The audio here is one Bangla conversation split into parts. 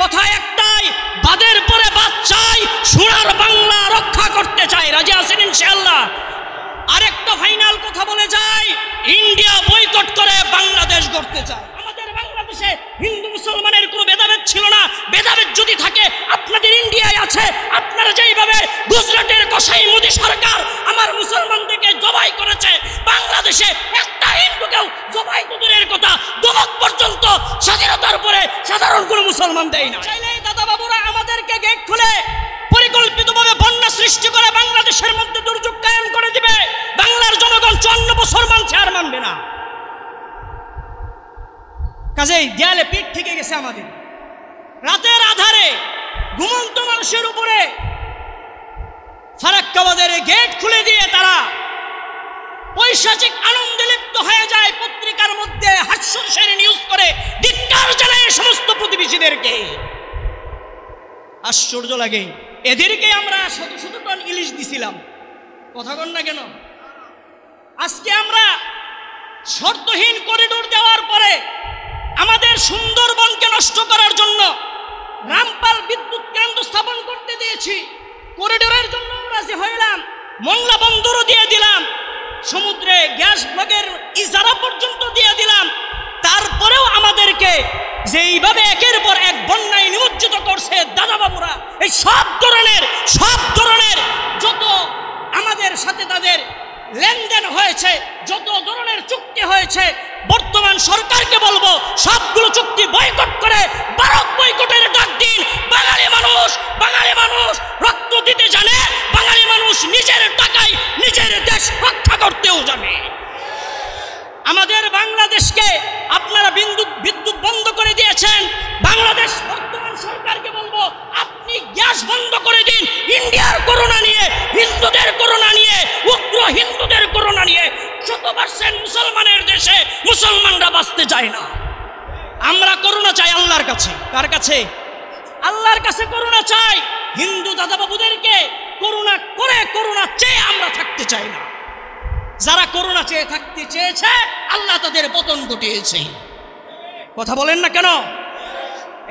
কথা একটাই, বাদের পরে বাদ চাই, সোনার বাংলা রক্ষা করতে চাই। রাজি আছেন ইনশাআল্লাহ? আরেকটা ফাইনাল কথা বলে যাই, ইন্ডিয়া বয়কট করে বাংলাদেশ গড়তে চায়। আমাদের বাংলাদেশে হিন্দু মুসলমানের কোনো ভেদাভেদ ছিল না। ভেদাভেদ যদি থাকে আপনাদের ইন্ডিয়ায় আছে। আপনারা যেইভাবে গুজরাটের কসাই মোদী সরকার আমার মুসলমানদেরকে জবাই করেছে, বাংলাদেশে একটা হিন্দুকেও জবাই তো দূরের কথা, দমক পর্যন্ত স্বাধীনতার পরে সাধারণ কোনো মুসলমান দেয় না। চাইলেই দাদা বাবুরা আমাদেরকে গেট খুলে পরিকল্পিতভাবে বন্যা সৃষ্টি করে বাংলাদেশের মধ্যে দুর্যোগ কায়েম করে দিবে। বাংলার জনগণ 54 বছর মানছে, আর মানবে না। কাজেই দেয়ালে পিঠ থেকে গেছে আমাদের। রাতের আধারে ঘুমন্ত মানুষের উপরে ফারাক্কাবাদের গেট খুলে দিয়ে তারা পৈশাচিক আনন্দে লিপ্ত হয়ে যায়। পত্রিকার মধ্যে হাস্যরসের নিউজ করে ধিক্কার জানায় সমস্ত প্রতিবেশীদেরকে। আশ্চর্য লাগে, এদেরকে আমরা শত শত টন ইলিশ দিছিলাম, কথা বল না কেন? আজকে আমরা শর্তহীন করিডোর দেওয়ার পরে আমাদের সুন্দরবনকে নষ্ট করার জন্য রামপাল বিদ্যুৎ কেন্দ্র স্থাপন করতে দিয়েছি। করিডোরের জন্য রাজি হইলাম, মংলা বন্দরও দিয়ে দিলাম, সমুদ্রে গ্যাস ব্লকের ইজারা পর্যন্ত দিয়ে দিলাম। তারপরেও আমাদেরকে যেইভাবে একের পর এক বন্যায় নিমজ্জিত করছে দাদা বাবুরা, এই সব ধরনের যত আমাদের সাথে তাদের লেনদেন হয়েছে, যত ধরনের চুক্তি হয়েছে, বর্তমান সরকারকে বলবো সবগুলো চুক্তি বয়কট করে ভারত বয়কটের ডাক দিন। বাঙালি মানুষ রক্ত দিতে জানে, বাঙালি মানুষ নিজের টাকায় নিজের দেশ রক্ষা করতেও জানে। আমাদের বাংলাদেশকে আপনারা বিদ্যুৎ বন্ধ করে দিয়েছেন। বাংলাদেশ বর্তমান সরকারকে বলবো আপনি গ্যাস বন্ধ করে দিন। ইন্ডিয়ার করোনা নিয়ে, হিন্দুদের করোনা নিয়ে, উগ্র হিন্দুদের করোনা নিয়ে 100% মুসলমানের দেশে মুসলমানরা বাঁচতে চায় না। আমরা করোনা চাই আল্লাহর কাছে। কার কাছে? আল্লাহর কাছে করোনা চাই। হিন্দু দাদাবাবুদেরকে করোনা করে করোনা চেয়ে আমরা থাকতে চাই না। যারা করোনা চেয়ে থাকতে চেয়েছে আল্লাহ তাদের পতন ঘটিয়েছে। কথা বলেন না কেন?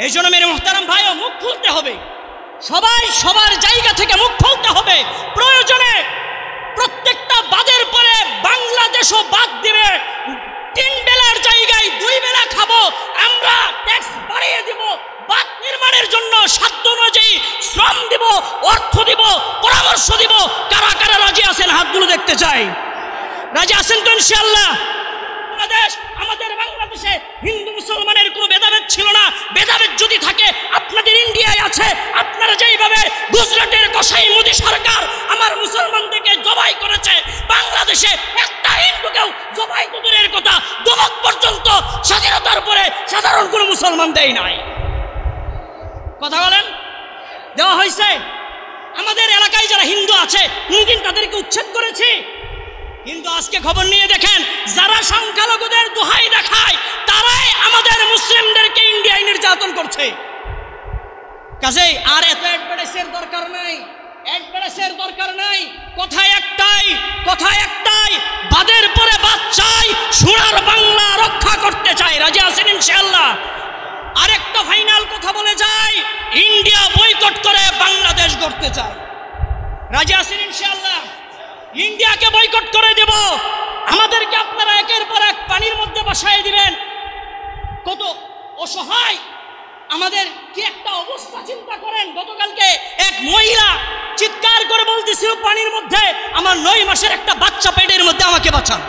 এই জন্য মেরে মুহতারাম ভাইও মুখ খুলতে হবে, সবাই সবার জায়গা থেকে মুখ খুলতে হবে। প্রয়োজনে প্রত্যেকটা বাদের পরে বাংলাদেশও বাদ দিবে। 3 বেলার জায়গায় 2 বেলা খাবো, আমরা ট্যাক্স বাড়িয়ে দিব, বাঁধ নির্মাণের জন্য সাধ্য অনুযায়ী শ্রম দিব, অর্থ দিব, পরামর্শ দিব। কারা কারা রাজি আছেন হাতগুলো দেখতে চাই। রাজি আছেন তো ইনশাআল্লাহ? আমাদের বাংলাদেশে হিন্দু মুসলমানের কোনো ভেদাভেদ ছিল না। ভেদাভেদ যদি থাকে আপনাদের ইন্ডিয়ায় আছে। আপনারা যেইভাবে গুজরাটের কসাই মোদী সরকার আমার মুসলমানদেরকে জবাই করেছে, বাংলাদেশে একটা হিন্দুকেও জবাই তো দূরের কথা, দমক পর্যন্ত স্বাধীনতার পরে সাধারণ কোনো মুসলমান দেয় নাই। কথা বলেন? দেওয়া হয়েছে? আমাদের এলাকায় যারা হিন্দু আছে কোনদিন তাদেরকে উচ্ছেদ করেছি? কিন্তু আজকে খবর নিয়ে দেখেন, যারা সংখ্যালঘুদের দোহাই দেখায় তারাই আমাদের মুসলিমদেরকে ইন্ডিয়ায় নির্যাতন করছে। কাজেই আর এত অ্যাডভার্টাইজের দরকার নাই। কথা একটাই, বাদের পরে বাদ চাই, সোনার বাংলা রক্ষা করতে চাই। রাজি আছেন ইনশাআল্লাহ? আরেকটা ফাইনাল কথা বলে যাই, ইন্ডিয়া বয়কট করে বাংলাদেশ গড়তে চায়। রাজি আছেন ইনশাআল্লাহ? ইন্ডিয়াকে বয়কট করে দেব। আমাদেরকে আপনারা একের পর এক পানির মধ্যে বসায় দিবেন। কত অসহায় আমাদের কি একটা অবস্থা চিন্তা করেন। গতকালকে এক মহিলা চিৎকার করে বলতেছিল পানির মধ্যে, আমার 9 মাসের একটা বাচ্চা পেটের মধ্যে, আমাকে বাঁচান।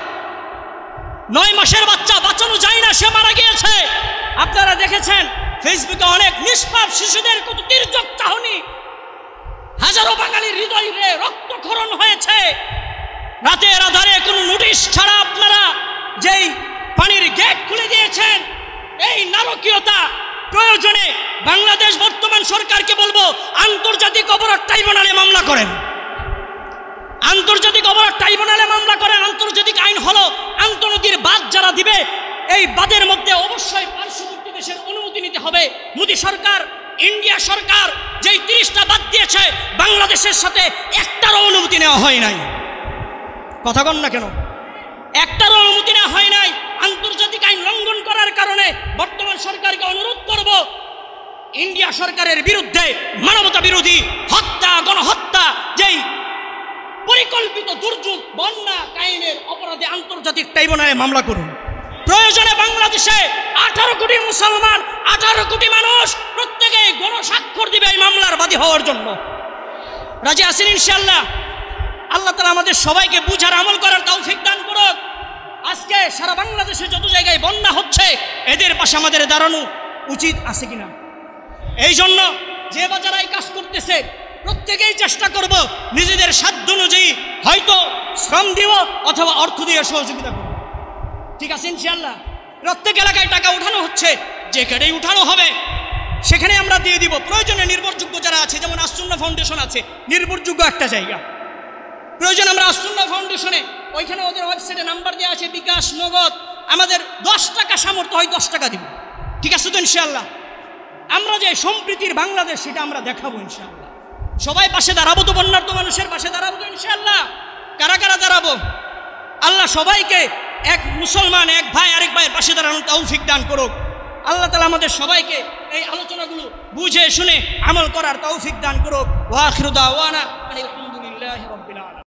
9 মাসের বাচ্চা বাঁচানো যায় না, সে মারা গিয়েছে। আপনারা দেখেছেন ফেসবুকে অনেক নিষ্পাপ শিশুদের কত তির্যক চাহনি, হাজারো বাঙালির হৃদয়ে রক্তক্ষরণ হয়েছে। রাতের আধারে কোনো নোটিশ ছাড়া আপনারা যেই পানির গেট খুলে দিয়েছেন, এই নারকীয়তা। প্রয়োজনে বাংলাদেশ বর্তমান সরকারকে বলবো আন্তর্জাতিক অপরাধ ট্রাইব্যুনালে মামলা করেন। আন্তর্জাতিক অপরাধ ট্রাইব্যুনালে মামলা করেন। আন্তর্জাতিক আইন হলো আন্তনদীর বাঁধ যারা দিবে, এই বাঁধের মধ্যে অবশ্যই পার্শ্ববর্তী দেশের অনুমতি নিতে হবে। মোদী সরকার, ইন্ডিয়া সরকার যেই 30টা বাদ দিয়েছে, বাংলাদেশের সাথে একটারও অনুমতি নেওয়া হয় নাই। কথা কন না কেন? একটারও অনুমতি নেওয়া হয় নাই। আন্তর্জাতিক আইন লঙ্ঘন করার কারণে বর্তমান সরকারকে অনুরোধ করব, ইন্ডিয়া সরকারের বিরুদ্ধে মানবতা বিরোধী হত্যা, গণহত্যা, যেই পরিকল্পিত দুর্যোগ, বন্যা, কায়েমের অপরাধে আন্তর্জাতিক ট্রাইব্যুনালে মামলা করুন। প্রয়োজনে বাংলাদেশে 18 কোটি মুসলমান, 18 কোটি মানুষ প্রত্যেকে গণস্বাক্ষর দিবে এই মামলার বাদী হওয়ার জন্য। রাজি আছেন ইনশাআল্লাহ? আল্লাহ তাআলা আমাদের সবাইকে বুঝার আমল করার তৌফিক দান করুক। আজকে সারা বাংলাদেশে যত জায়গায় বন্যা হচ্ছে, এদের পাশে আমাদের দাঁড়ানো উচিত আছে কিনা? এই জন্য যে বা যারা এই কাজ করতেছে প্রত্যেকেই চেষ্টা করব নিজেদের সাধ্য অনুযায়ী হয়তো শ্রম দিব অথবা অর্থ দিয়ে সহযোগিতা করব। ঠিক আছে ইনশাআল্লাহ? প্রত্যেক এলাকায় টাকা উঠানো হচ্ছে, যেখানেই উঠানো হবে সেখানে আমরা দিয়ে দিব। প্রয়োজনে নির্ভরযোগ্য যারা আছে, যেমন আসুন্নাহ ফাউন্ডেশন আছে, নির্ভরযোগ্য একটা জায়গা, প্রয়োজন আমরা আসুন্নাহ ফাউন্ডেশনে, ওইখানে ওদের ওয়েবসাইটে নাম্বার দেওয়া আছে, বিকাশ, নগদ, আমাদের 10 টাকা সামর্থ্য হয় 10 টাকা দিব। ঠিক আছে তো ইনশাআল্লাহ? আমরা যে সম্প্রীতির বাংলাদেশ সেটা আমরা দেখাবো ইনশাআল্লাহ। সবাই পাশে দাঁড়াবো তো, বন্যার্ত মানুষের পাশে দাঁড়াবো তো ইনশাআল্লাহ। কারা কারা দাঁড়াবো? আল্লাহ সবাইকে, এক মুসলমান এক ভাই আরেক ভাইয়ের পাশে দাঁড়ানোর তৌফিক দান করুক। আল্লাহ তাআলা আমাদের সবাইকে এই আলোচনাগুলো বুঝে শুনে আমল করার তৌফিক দান করুক। ওয়া আখিরু দাওয়ানা আলহামদুলিল্লাহি রাব্বিল আলামিন।